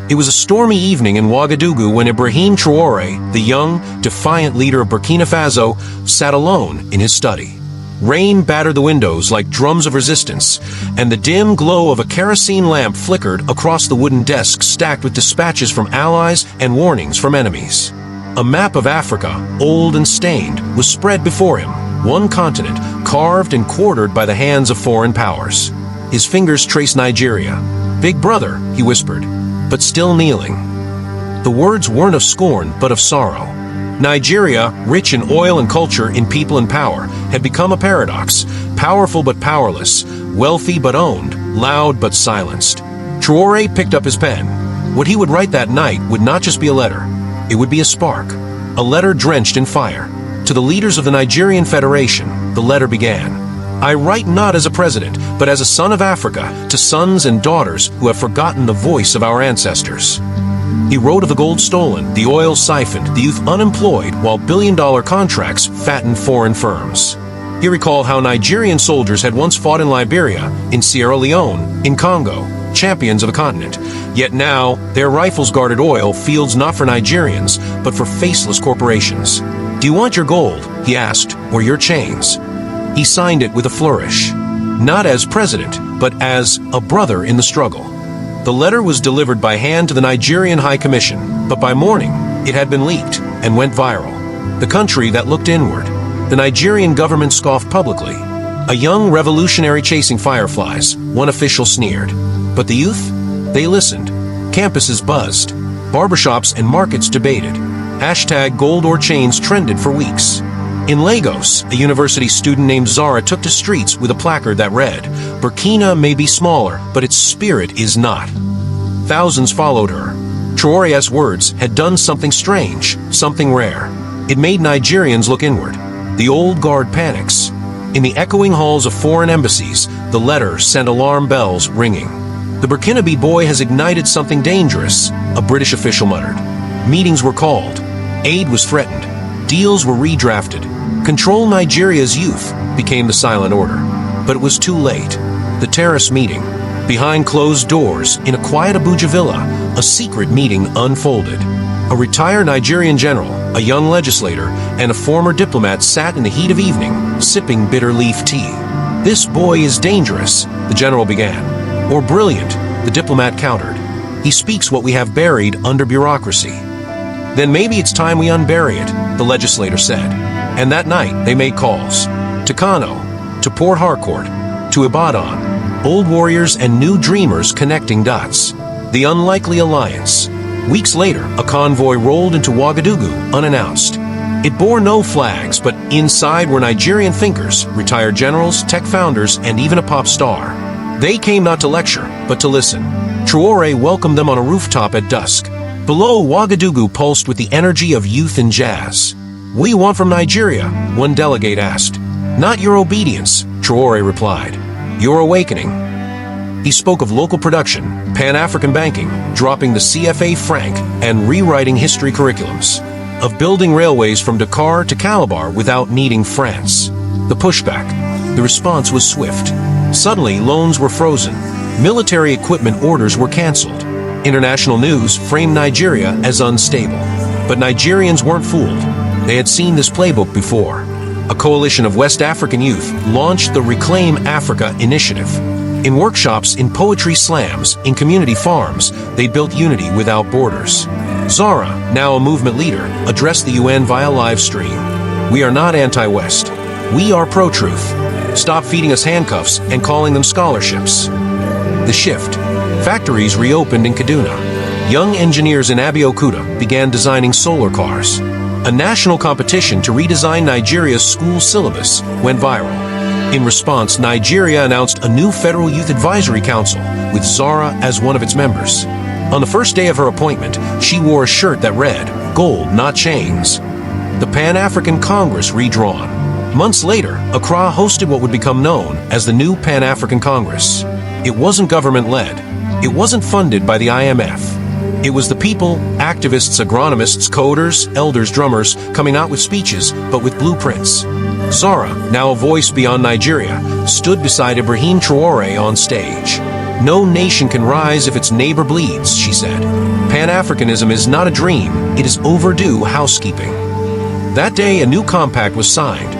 It was a stormy evening in Ouagadougou when Ibrahim Traoré, the young, defiant leader of Burkina Faso, sat alone in his study. Rain battered the windows like drums of resistance, and the dim glow of a kerosene lamp flickered across the wooden desk stacked with dispatches from allies and warnings from enemies. A map of Africa, old and stained, was spread before him, one continent carved and quartered by the hands of foreign powers. His fingers traced Nigeria. "Big brother," he whispered, but still kneeling. The words weren't of scorn, but of sorrow. Nigeria, rich in oil and culture, in people and power, had become a paradox, powerful but powerless, wealthy but owned, loud but silenced. Traoré picked up his pen. What he would write that night would not just be a letter. It would be a spark, a letter drenched in fire. To the leaders of the Nigerian Federation, the letter began. "I write not as a president, but as a son of Africa, to sons and daughters who have forgotten the voice of our ancestors." He wrote of the gold stolen, the oil siphoned, the youth unemployed, while billion-dollar contracts fattened foreign firms. He recalled how Nigerian soldiers had once fought in Liberia, in Sierra Leone, in Congo, champions of the continent. Yet now, their rifles guarded oil fields not for Nigerians, but for faceless corporations. "Do you want your gold?" he asked, "or your chains?" He signed it with a flourish. Not as president, but as a brother in the struggle. The letter was delivered by hand to the Nigerian High Commission, but by morning, it had been leaked and went viral. The country that looked inward. The Nigerian government scoffed publicly. A young revolutionary chasing fireflies, one official sneered. But the youth? They listened. Campuses buzzed. Barbershops and markets debated. Hashtag gold or chains trended for weeks. In Lagos, a university student named Zara took to streets with a placard that read, "Burkina may be smaller, but its spirit is not." Thousands followed her. Traoré's words had done something strange, something rare. It made Nigerians look inward. The old guard panics. In the echoing halls of foreign embassies, the letter sent alarm bells ringing. "The Burkinabè boy has ignited something dangerous," a British official muttered. Meetings were called. Aid was threatened. Deals were redrafted. "Control Nigeria's youth" became the silent order. But it was too late. The terrace meeting. Behind closed doors, in a quiet Abuja villa, a secret meeting unfolded. A retired Nigerian general, a young legislator, and a former diplomat sat in the heat of evening, sipping bitter leaf tea. "This boy is dangerous," the general began. "Or brilliant," the diplomat countered. "He speaks what we have buried under bureaucracy." "Then maybe it's time we unbury it," the legislator said. And that night, they made calls. To Kano, to Port Harcourt, to Ibadan. Old warriors and new dreamers connecting dots. The unlikely alliance. Weeks later, a convoy rolled into Ouagadougou unannounced. It bore no flags, but inside were Nigerian thinkers, retired generals, tech founders, and even a pop star. They came not to lecture, but to listen. Traoré welcomed them on a rooftop at dusk. Below, Ouagadougou pulsed with the energy of youth and jazz. "What do you want from Nigeria?" one delegate asked. "Not your obedience," Traoré replied. "Your awakening." He spoke of local production, Pan-African banking, dropping the CFA franc, and rewriting history curriculums. Of building railways from Dakar to Calabar without needing France. The pushback. The response was swift. Suddenly, loans were frozen. Military equipment orders were canceled. International news framed Nigeria as unstable. But Nigerians weren't fooled. They had seen this playbook before. A coalition of West African youth launched the Reclaim Africa initiative. In workshops, in poetry slams, in community farms, they built unity without borders. Zara, now a movement leader, addressed the UN via live stream. "We are not anti-West. We are pro-truth. Stop feeding us handcuffs and calling them scholarships." The shift. Factories reopened in Kaduna. Young engineers in Abeokuta began designing solar cars. A national competition to redesign Nigeria's school syllabus went viral. In response, Nigeria announced a new Federal Youth Advisory Council, with Zara as one of its members. On the first day of her appointment, she wore a shirt that read, "Gold, not chains." The Pan-African Congress redrawn. Months later, Accra hosted what would become known as the new Pan-African Congress. It wasn't government-led. It wasn't funded by the IMF. It was the people, activists, agronomists, coders, elders, drummers, coming out with speeches, but with blueprints. Zara, now a voice beyond Nigeria, stood beside Ibrahim Traoré on stage. No nation can rise if its neighbor bleeds, she said. Pan-Africanism is not a dream, it is overdue housekeeping. That day, a new compact was signed,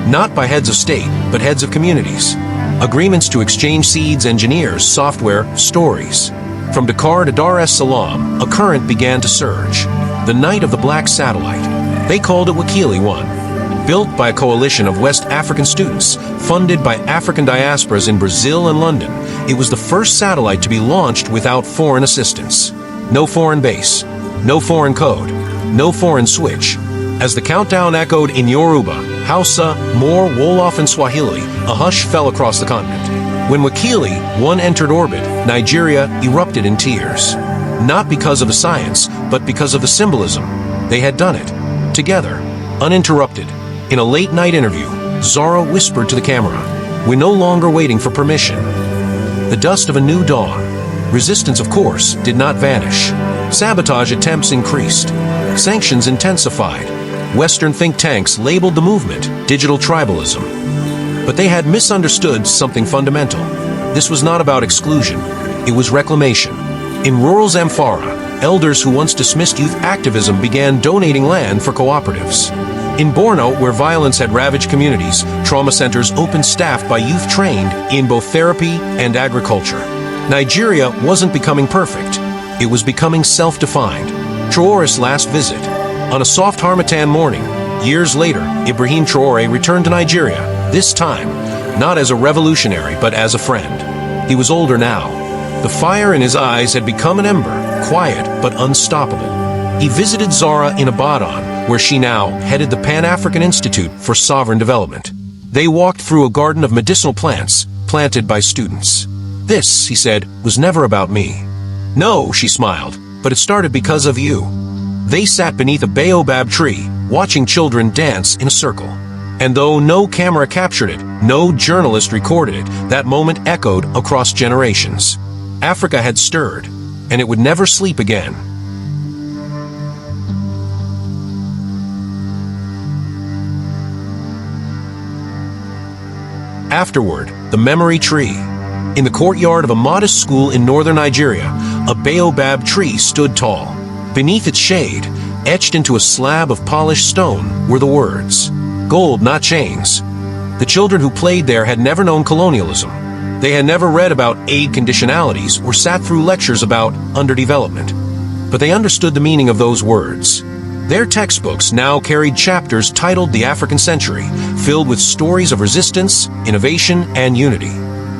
not by heads of state, but heads of communities. Agreements to exchange seeds, engineers, software, stories. From Dakar to Dar es Salaam, a current began to surge. The night of the black satellite. They called it Wakili 1. Built by a coalition of West African students, funded by African diasporas in Brazil and London, it was the first satellite to be launched without foreign assistance. No foreign base, no foreign code, no foreign switch. As the countdown echoed in Yoruba, Hausa, Moor, Wolof, and Swahili, a hush fell across the continent. When Wakili 1 entered orbit, Nigeria erupted in tears. Not because of the science, but because of the symbolism. They had done it, together, uninterrupted. In a late-night interview, Zara whispered to the camera, "We're no longer waiting for permission." The dust of a new dawn. Resistance, of course, did not vanish. Sabotage attempts increased. Sanctions intensified. Western think tanks labeled the movement digital tribalism. But they had misunderstood something fundamental. This was not about exclusion. It was reclamation. In rural Zamfara, elders who once dismissed youth activism began donating land for cooperatives. In Borno, where violence had ravaged communities, trauma centers opened staffed by youth trained in both therapy and agriculture. Nigeria wasn't becoming perfect. It was becoming self-defined. Traore's last visit. On a soft Harmattan morning, years later, Ibrahim Traoré returned to Nigeria, this time, not as a revolutionary, but as a friend. He was older now. The fire in his eyes had become an ember, quiet but unstoppable. He visited Zara in Ibadan, where she now headed the Pan-African Institute for Sovereign Development. They walked through a garden of medicinal plants planted by students. "This," he said, "was never about me." "No," she smiled, "but it started because of you." They sat beneath a baobab tree, watching children dance in a circle. And though no camera captured it, no journalist recorded it, that moment echoed across generations. Africa had stirred, and it would never sleep again. Afterward, the memory tree. In the courtyard of a modest school in northern Nigeria, a baobab tree stood tall. Beneath its shade, etched into a slab of polished stone, were the words, "Gold, not chains." The children who played there had never known colonialism. They had never read about aid conditionalities or sat through lectures about underdevelopment. But they understood the meaning of those words. Their textbooks now carried chapters titled The African Century, filled with stories of resistance, innovation, and unity.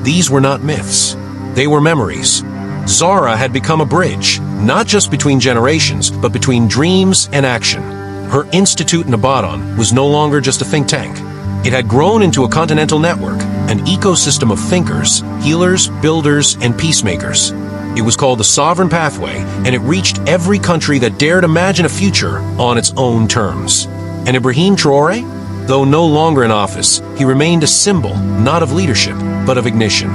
These were not myths. They were memories. Zara had become a bridge, not just between generations, but between dreams and action. Her institute in Ibadan was no longer just a think tank. It had grown into a continental network, an ecosystem of thinkers, healers, builders, and peacemakers. It was called the Sovereign Pathway, and it reached every country that dared imagine a future on its own terms. And Ibrahim Traoré? Though no longer in office, he remained a symbol, not of leadership, but of ignition.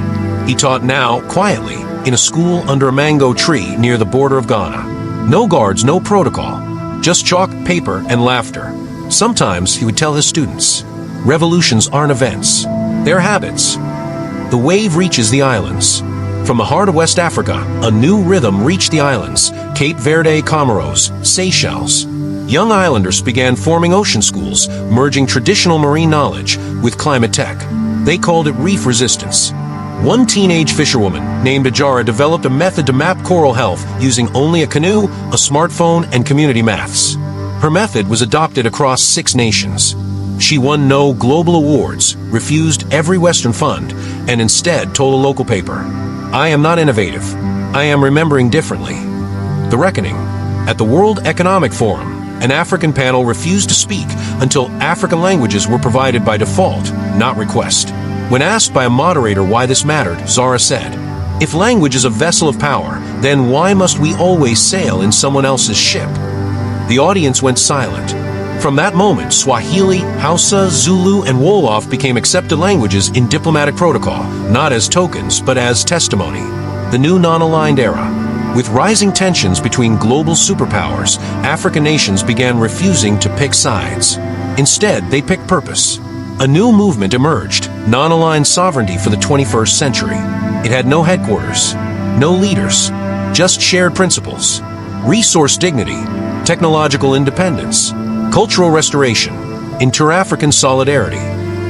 He taught now, quietly, in a school under a mango tree near the border of Ghana. No guards, no protocol, just chalk, paper, and laughter. Sometimes he would tell his students, revolutions aren't events, they're habits. The wave reaches the islands. From the heart of West Africa, a new rhythm reached the islands, Cape Verde, Comoros, Seychelles. Young islanders began forming ocean schools, merging traditional marine knowledge with climate tech. They called it reef resistance. One teenage fisherwoman named Ajara developed a method to map coral health using only a canoe, a smartphone, and community maths. Her method was adopted across 6 nations. She won no global awards, refused every Western fund, and instead told a local paper, "I am not innovative. I am remembering differently." The reckoning. At the World Economic Forum, an African panel refused to speak until African languages were provided by default, not request. When asked by a moderator why this mattered, Zara said, "If language is a vessel of power, then why must we always sail in someone else's ship?" The audience went silent. From that moment, Swahili, Hausa, Zulu, and Wolof became accepted languages in diplomatic protocol, not as tokens, but as testimony. The new non-aligned era. With rising tensions between global superpowers, African nations began refusing to pick sides. Instead, they picked purpose. A new movement emerged, non-aligned sovereignty for the 21st century. It had no headquarters, no leaders, just shared principles, resource dignity, technological independence, cultural restoration, inter-African solidarity.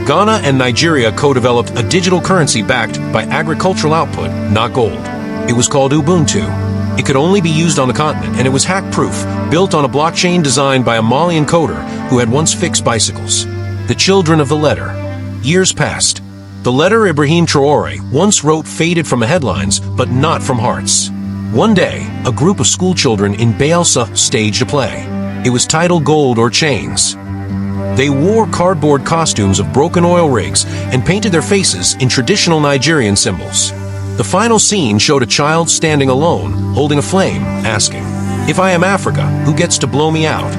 Ghana and Nigeria co-developed a digital currency backed by agricultural output, not gold. It was called Ubuntu. It could only be used on the continent, and it was hack-proof, built on a blockchain designed by a Malian coder who had once fixed bicycles. The children of the letter. Years passed. The letter Ibrahim Traoré once wrote faded from the headlines, but not from hearts. One day, a group of schoolchildren in Bayelsa staged a play. It was titled Gold or Chains. They wore cardboard costumes of broken oil rigs and painted their faces in traditional Nigerian symbols. The final scene showed a child standing alone, holding a flame, asking, "If I am Africa, who gets to blow me out?"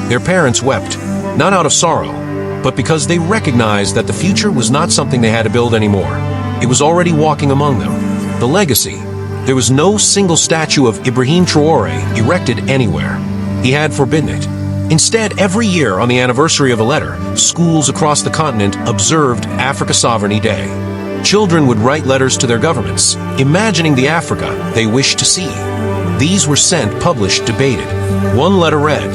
Their parents wept, not out of sorrow, but because they recognized that the future was not something they had to build anymore. It was already walking among them. The legacy. There was no single statue of Ibrahim Traoré erected anywhere. He had forbidden it. Instead, every year on the anniversary of a letter, schools across the continent observed Africa Sovereignty Day. Children would write letters to their governments, imagining the Africa they wished to see. These were sent, published, debated. One letter read,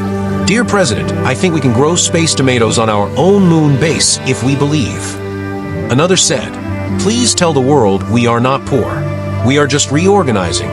"Dear President, I think we can grow space tomatoes on our own moon base if we believe." Another said, "Please tell the world we are not poor. We are just reorganizing,